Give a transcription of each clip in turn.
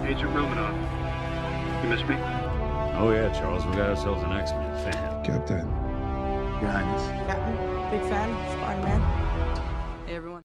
Agent Romanoff. You miss me? Oh yeah, Charles, we got ourselves an X-Men fan. Captain. Your Highness. Captain, big fan, Spider-Man. Hey everyone.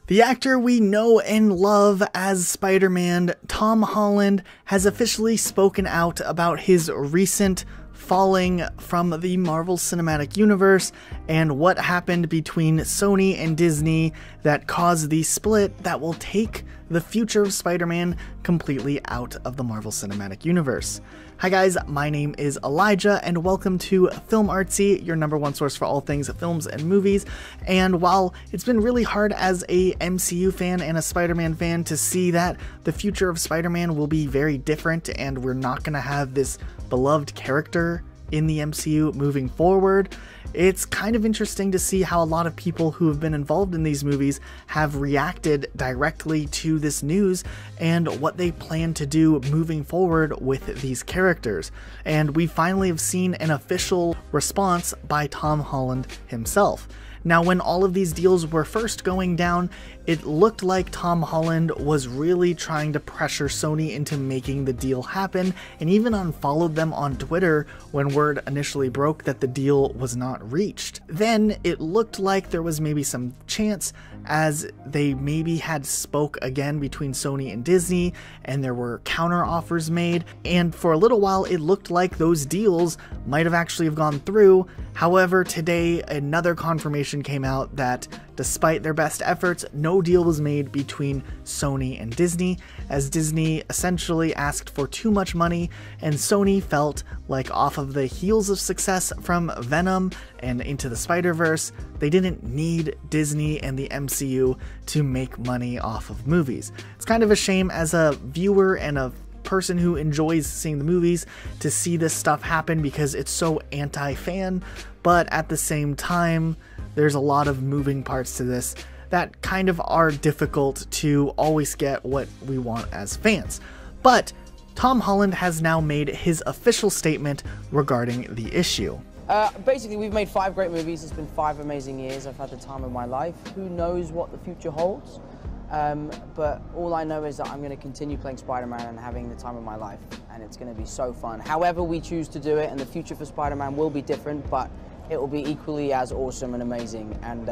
The actor we know and love as Spider-Man, Tom Holland, has officially spoken out about his recent falling from the Marvel Cinematic Universe and what happened between Sony and Disney that caused the split that will take the future of Spider-Man completely out of the Marvel Cinematic Universe. Hi guys, my name is Elijah and welcome to Film Artsy, your #1 source for all things films and movies. And while it's been really hard as a MCU fan and a Spider-Man fan to see that the future of Spider-Man will be very different and we're not going to have this beloved character in the MCU moving forward, it's kind of interesting to see how a lot of people who have been involved in these movies have reacted directly to this news and what they plan to do moving forward with these characters. And we finally have seen an official response by Tom Holland himself. Now, when all of these deals were first going down, it looked like Tom Holland was really trying to pressure Sony into making the deal happen, and even unfollowed them on Twitter when word initially broke that the deal was not reached. Then it looked like there was maybe some chance, as they maybe had spoke again between Sony and Disney, and there were counter offers made, and for a little while it looked like those deals might have actually have gone through. However, today another confirmation came out that despite their best efforts, no deal was made between Sony and Disney, as Disney essentially asked for too much money, and Sony felt like off of the heels of success from Venom and Into the Spider-Verse, they didn't need Disney and the MCU to make money off of movies. It's kind of a shame as a viewer and a person who enjoys seeing the movies to see this stuff happen because it's so anti-fan, but at the same time, there's a lot of moving parts to this that kind of are difficult to always get what we want as fans. But Tom Holland has now made his official statement regarding the issue. Basically, we've made 5 great movies. It's been 5 amazing years. I've had the time of my life. Who knows what the future holds? But all I know is that I'm going to continue playing Spider-Man and having the time of my life, and it's going to be so fun. However we choose to do it, and the future for Spider-Man will be different, but it will be equally as awesome and amazing, and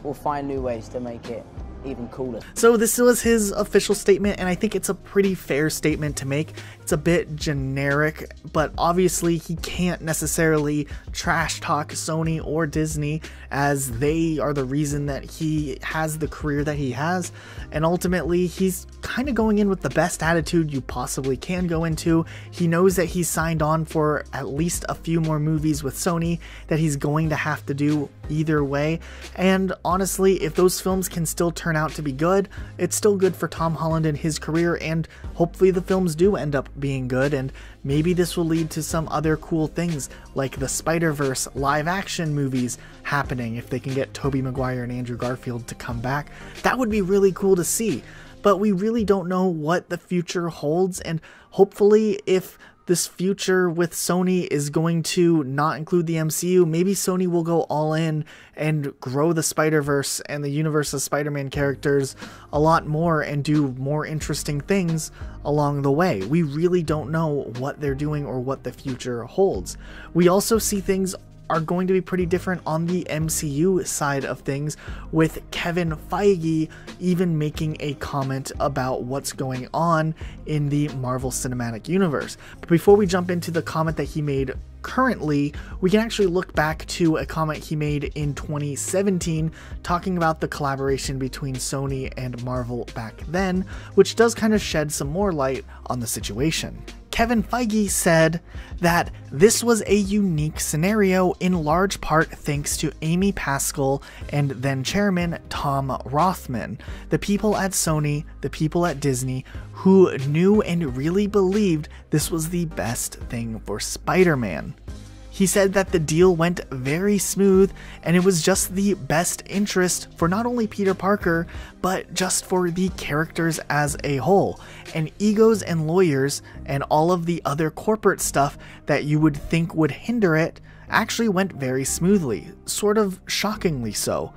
we'll find new ways to make it even cooler. So this was his official statement, and I think it's a pretty fair statement to make. It's a bit generic, but obviously he can't necessarily trash talk Sony or Disney, as they are the reason that he has the career that he has, and ultimately he's kind of going in with the best attitude you possibly can go into. He knows that he's signed on for at least a few more movies with Sony that he's going to have to do either way, and honestly, if those films can still turn out to be good, it's still good for Tom Holland and his career, and hopefully the films do end up being good, and maybe this will lead to some other cool things like the Spider-Verse live action movies happening if they can get Tobey Maguire and Andrew Garfield to come back. That would be really cool to see, but we really don't know what the future holds, and hopefully if this future with Sony is going to not include the MCU, maybe Sony will go all in and grow the Spider-Verse and the universe of Spider-Man characters a lot more and do more interesting things along the way. We really don't know what they're doing or what the future holds. We also see things are going to be pretty different on the MCU side of things, with Kevin Feige even making a comment about what's going on in the Marvel Cinematic Universe. But before we jump into the comment that he made currently, we can actually look back to a comment he made in 2017 talking about the collaboration between Sony and Marvel back then, which does kind of shed some more light on the situation. Kevin Feige said that this was a unique scenario in large part thanks to Amy Pascal and then chairman Tom Rothman, the people at Sony, the people at Disney, who knew and really believed this was the best thing for Spider-Man. He said that the deal went very smooth and it was just the best interest for not only Peter Parker, but just for the characters as a whole. And egos and lawyers and all of the other corporate stuff that you would think would hinder it actually went very smoothly, sort of shockingly so.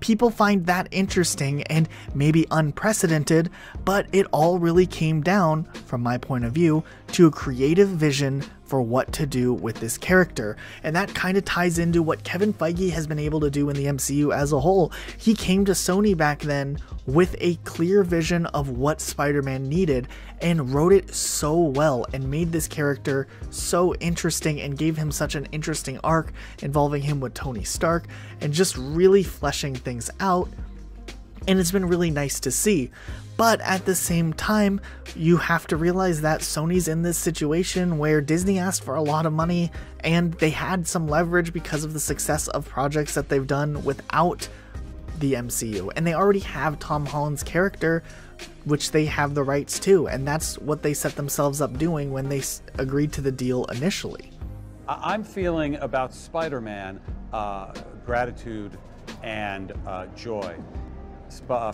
people find that interesting and maybe unprecedented, but it all really came down, from my point of view, to a creative vision for what to do with this character. And that kind of ties into what Kevin Feige has been able to do in the MCU as a whole. He came to Sony back then with a clear vision of what Spider-Man needed and wrote it so well and made this character so interesting and gave him such an interesting arc involving him with Tony Stark and just really fleshing things out. And it's been really nice to see. But at the same time, you have to realize that Sony's in this situation where Disney asked for a lot of money and they had some leverage because of the success of projects that they've done without the MCU. And they already have Tom Holland's character, which they have the rights to. And that's what they set themselves up doing when they agreed to the deal initially. I'm feeling about Spider-Man gratitude and joy.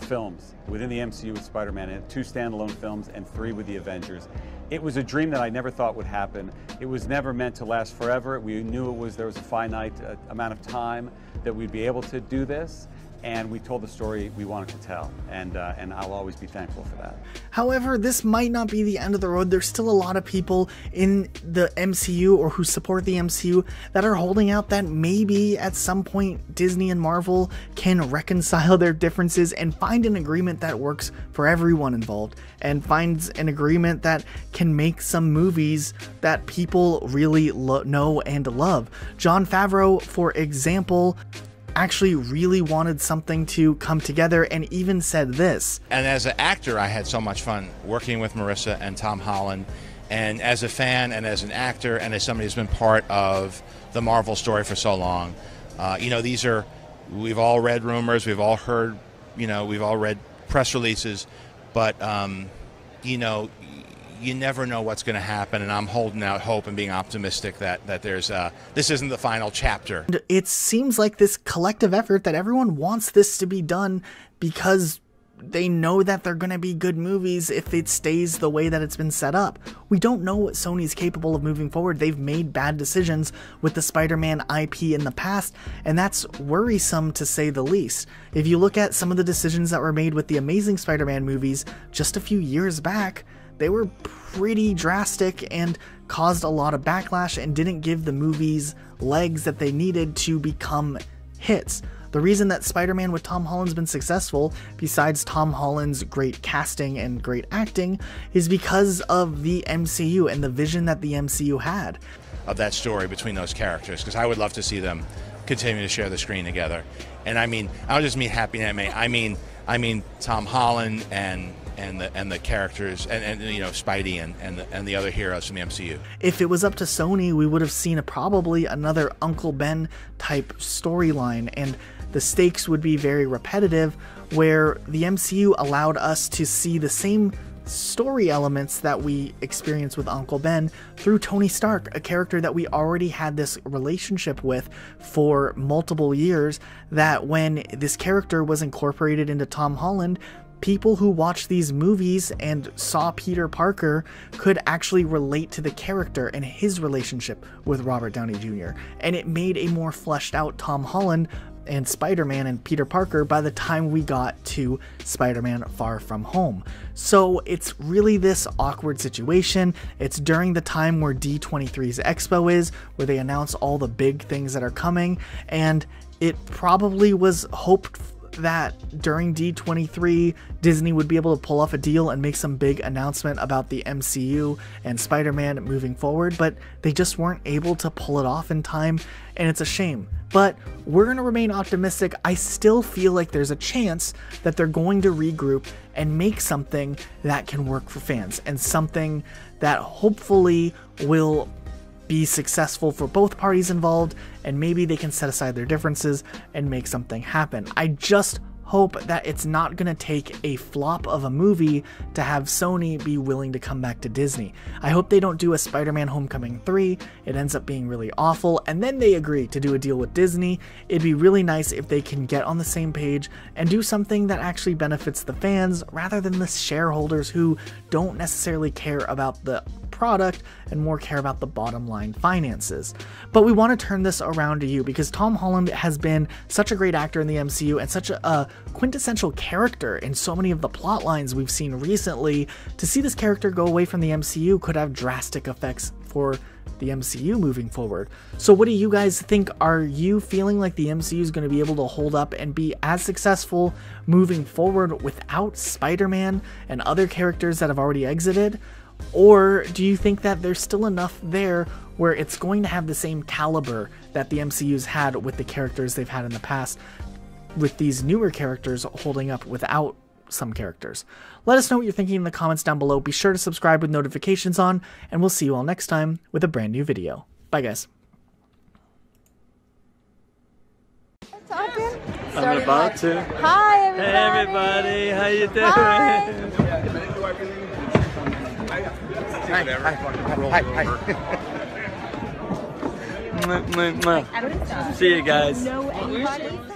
Films within the MCU with Spider-Man, and 2 standalone films and 3 with the Avengers. It was a dream that I never thought would happen. It was never meant to last forever. We knew there was a finite amount of time that we'd be able to do this, and we told the story we wanted to tell, and I'll always be thankful for that. However, this might not be the end of the road. There's still a lot of people in the MCU or who support the MCU that are holding out that maybe at some point Disney and Marvel can reconcile their differences and find an agreement that works for everyone involved, and finds an agreement that can make some movies that people really know and love. Jon Favreau, for example, actually really wanted something to come together and even said this. And as an actor, I had so much fun working with Marissa and Tom Holland. And as a fan and as an actor and as somebody who's been part of the Marvel story for so long, you know, we've all read rumors, we've all heard, you know, we've all read press releases, but, you know, you never know what's going to happen, and I'm holding out hope and being optimistic that there's this isn't the final chapter. It seems like this collective effort that everyone wants this to be done because they know that they're going to be good movies if it stays the way that it's been set up. We don't know what Sony's capable of moving forward. They've made bad decisions with the Spider-Man IP in the past, and that's worrisome to say the least. If you look at some of the decisions that were made with the Amazing Spider-Man movies just a few years back, they were pretty drastic and caused a lot of backlash and didn't give the movies legs that they needed to become hits. The reason that Spider-Man with Tom Holland's been successful, besides Tom Holland's great casting and great acting, is because of the MCU and the vision that the MCU had. Of that story between those characters, because I would love to see them continue to share the screen together. And I mean, I don't just mean Happy Aunt May, I mean Tom Holland and the characters and you know, Spidey and the other heroes from the MCU. If it was up to Sony, we would have seen probably another Uncle Ben type storyline, and the stakes would be very repetitive, where the MCU allowed us to see the same story elements that we experience with Uncle Ben through Tony Stark, a character that we already had this relationship with for multiple years, that when this character was incorporated into Tom Holland, people who watched these movies and saw Peter Parker could actually relate to the character and his relationship with Robert Downey Jr. And it made a more fleshed out Tom Holland and Spider-Man and Peter Parker by the time we got to Spider-Man Far From Home. So it's really this awkward situation. It's during the time where D23's Expo is, where they announce all the big things that are coming, and it probably was hoped that during D23 Disney would be able to pull off a deal and make some big announcement about the MCU and Spider-Man moving forward, but they just weren't able to pull it off in time, and it's a shame. But we're going to remain optimistic. I still feel like there's a chance that they're going to regroup and make something that can work for fans, and something that hopefully will be successful for both parties involved, and maybe they can set aside their differences and make something happen. I just hope that it's not going to take a flop of a movie to have Sony be willing to come back to Disney. I hope they don't do a Spider-Man Homecoming 3, it ends up being really awful, and then they agree to do a deal with Disney. It'd be really nice if they can get on the same page and do something that actually benefits the fans rather than the shareholders who don't necessarily care about the product and more care about the bottom line finances. But we want to turn this around to you because Tom Holland has been such a great actor in the MCU and such a quintessential character in so many of the plot lines we've seen recently. To see this character go away from the MCU could have drastic effects for the MCU moving forward. So what do you guys think? Are you feeling like the MCU is going to be able to hold up and be as successful moving forward without Spider-Man and other characters that have already exited? Or do you think that there's still enough there where it's going to have the same caliber that the MCU's had with the characters they've had in the past, with these newer characters holding up without some characters? Let us know what you're thinking in the comments down below. Be sure to subscribe with notifications on, and we'll see you all next time with a brand new video. Bye, guys. I'm about to. Hi, everybody. Hey, everybody. How you doing? Hi. See you guys. Know anybody?